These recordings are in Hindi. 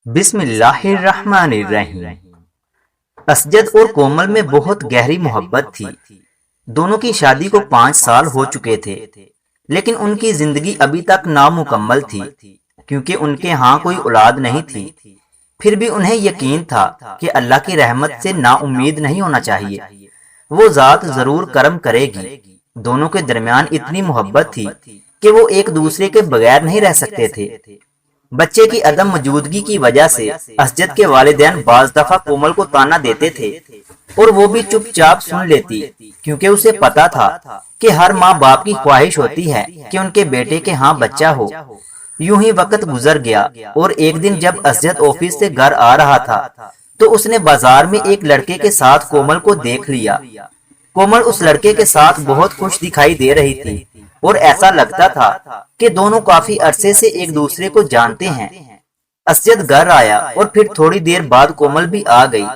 बिस्मिल्लाहिर्रहमानिर्रहीम। असजद और कोमल में बहुत गहरी मोहब्बत थी। दोनों की शादी को 5 साल हो चुके थे, लेकिन उनकी जिंदगी अभी तक नामुकम्मल थी क्योंकि उनके यहाँ कोई औलाद नहीं थी। फिर भी उन्हें यकीन था कि अल्लाह की रहमत से नाउम्मीद नहीं होना चाहिए, वो जात जरूर करम करेगी। दोनों के दरमियान इतनी मोहब्बत थी कि वो एक दूसरे के बगैर नहीं रह सकते थे। बच्चे की अदम मौजूदगी की वजह से असजद के वालिदैन बाज दफा कोमल को ताना देते थे और वो भी चुपचाप सुन लेती, क्योंकि उसे पता था कि हर माँ बाप की ख्वाहिश होती है कि उनके बेटे के यहाँ बच्चा हो। यूं ही वक्त गुजर गया और एक दिन जब असजद ऑफिस से घर आ रहा था तो उसने बाजार में एक लड़के के साथ कोमल को देख लिया। कोमल उस लड़के के साथ बहुत खुश दिखाई दे रही थी और ऐसा लगता था कि दोनों काफी अरसे से एक दूसरे को जानते हैं। असजद घर आया और फिर थोड़ी देर बाद कोमल भी आ गई।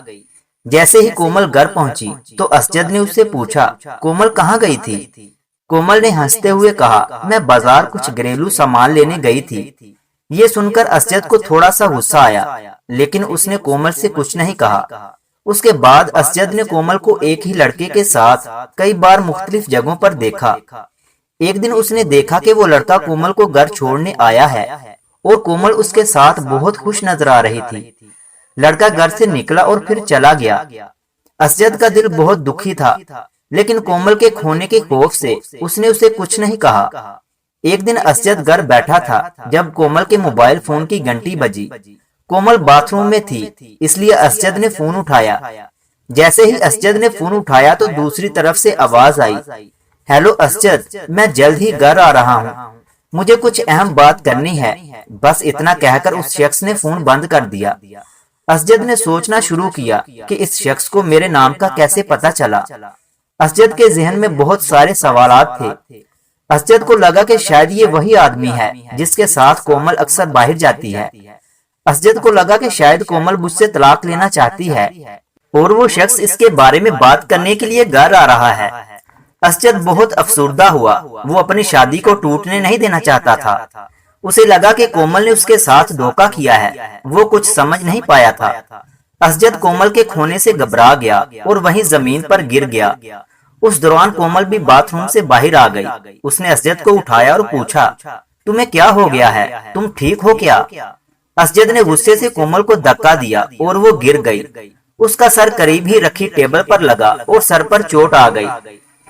जैसे ही कोमल घर पहुंची तो असजद ने उससे पूछा, कोमल कहाँ गई थी? कोमल ने हंसते हुए कहा, मैं बाजार कुछ घरेलू सामान लेने गई थी। ये सुनकर असजद को थोड़ा सा गुस्सा आया, लेकिन उसने कोमल से कुछ नहीं कहा। उसके बाद असजद ने कोमल को एक ही लड़के के साथ कई बार मुख्तलिफ जगहों पर देखा। एक दिन उसने देखा कि वो लड़का कोमल को घर छोड़ने आया है और कोमल उसके साथ बहुत खुश नजर आ रही थी। लड़का घर से निकला और फिर चला गया। असजद का दिल बहुत दुखी था, लेकिन कोमल के खोने के खौफ से उसने उसे कुछ नहीं कहा। एक दिन असजद घर बैठा था जब कोमल के मोबाइल फोन की घंटी बजी। कोमल बाथरूम में थी, इसलिए असजद ने फोन उठाया। जैसे ही असजद ने फोन उठाया तो दूसरी तरफ से आवाज आई, हेलो असजद, मैं जल्द ही घर आ रहा हूँ, मुझे कुछ अहम बात करनी है। बस इतना कहकर उस शख्स ने फोन बंद कर दिया। असजद ने सोचना शुरू किया कि इस शख्स को मेरे नाम का कैसे पता चला। असजद के जहन में बहुत सारे सवालात थे। असजद को लगा कि शायद ये वही आदमी है जिसके साथ कोमल अक्सर बाहर जाती है। असजद को लगा कि शायद कोमल मुझसे तलाक लेना चाहती है और वो शख्स इसके बारे में बात करने के लिए घर आ रहा है। असजद बहुत अफसुर्दा हुआ, वो अपनी शादी को टूटने नहीं देना चाहता था। उसे लगा कि कोमल ने उसके साथ धोखा किया है, वो कुछ समझ नहीं पाया था। असजद कोमल के खोने से घबरा गया और वहीं जमीन पर गिर गया। उस दौरान कोमल भी बाथरूम से बाहर आ गई। उसने असजद को उठाया और पूछा, तुम्हें क्या हो गया है, तुम ठीक हो क्या? असजद ने गुस्से से कोमल को धक्का दिया और वो गिर गई। उसका सर करीब ही रखी टेबल पर लगा और सर पर चोट आ गई।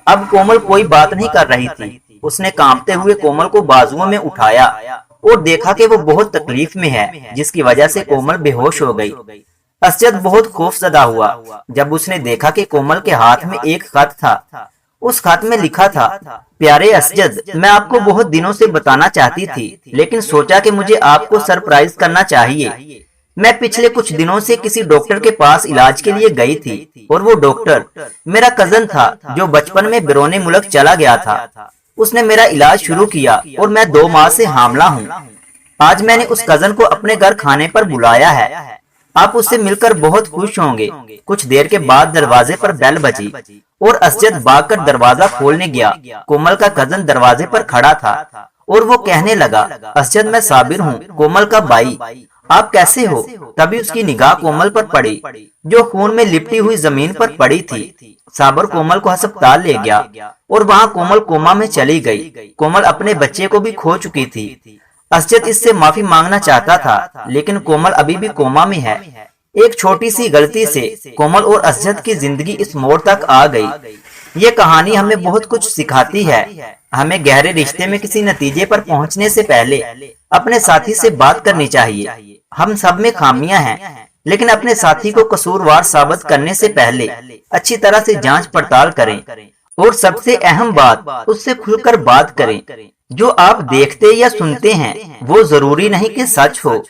अब कोमल कोई बात नहीं कर रही थी। उसने कांपते हुए कोमल को बाजुओं में उठाया और देखा कि वो बहुत तकलीफ में है, जिसकी वजह से कोमल बेहोश हो गई। असजद बहुत खौफजदा हुआ जब उसने देखा कि कोमल के हाथ में एक खत था। उस खत में लिखा था, प्यारे असजद, मैं आपको बहुत दिनों से बताना चाहती थी, लेकिन सोचा कि मुझे आपको सरप्राइज करना चाहिए। मैं पिछले कुछ दिनों से किसी डॉक्टर के पास इलाज के लिए गई थी और वो डॉक्टर मेरा कजन था जो बचपन में बिरोने मुल्क चला गया था। उसने मेरा इलाज शुरू किया और मैं 2 माह से हामला हूँ। आज मैंने उस कजन को अपने घर खाने पर बुलाया है। आप उससे मिलकर बहुत खुश होंगे। कुछ देर के बाद दरवाजे पर बेल बजी और असजद भागकर दरवाजा खोलने गया। कोमल का कजन दरवाजे पर खड़ा था और वो कहने लगा, असजद, मैं साबिर हूँ, कोमल का भाई, आप कैसे हो? तभी उसकी निगाह कोमल पर पड़ी जो खून में लिपटी हुई जमीन पर पड़ी थी। साबिर कोमल को अस्पताल ले गया और वहाँ कोमल कोमा में चली गई। कोमल अपने बच्चे को भी खो चुकी थी। असजद इससे माफी मांगना चाहता था, लेकिन कोमल अभी भी कोमा में है। एक छोटी सी गलती से कोमल और असजद की जिंदगी इस मोड़ तक आ गई। ये कहानी हमें बहुत कुछ सिखाती है। हमें गहरे रिश्ते में किसी नतीजे पर पहुंचने से पहले अपने साथी से बात करनी चाहिए। हम सब में खामियां हैं, लेकिन अपने साथी को कसूरवार साबित करने से पहले अच्छी तरह से जांच पड़ताल करें और सबसे अहम बात, उससे खुलकर बात करें। जो आप देखते या सुनते हैं वो जरूरी नहीं कि सच हो।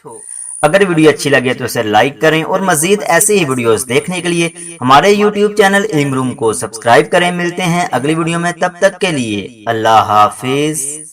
अगर वीडियो अच्छी लगे तो इसे लाइक करें और मजीद ऐसे ही वीडियोस देखने के लिए हमारे YouTube चैनल इल्म रूम को सब्सक्राइब करें। मिलते हैं अगली वीडियो में, तब तक के लिए अल्लाह हाफिज।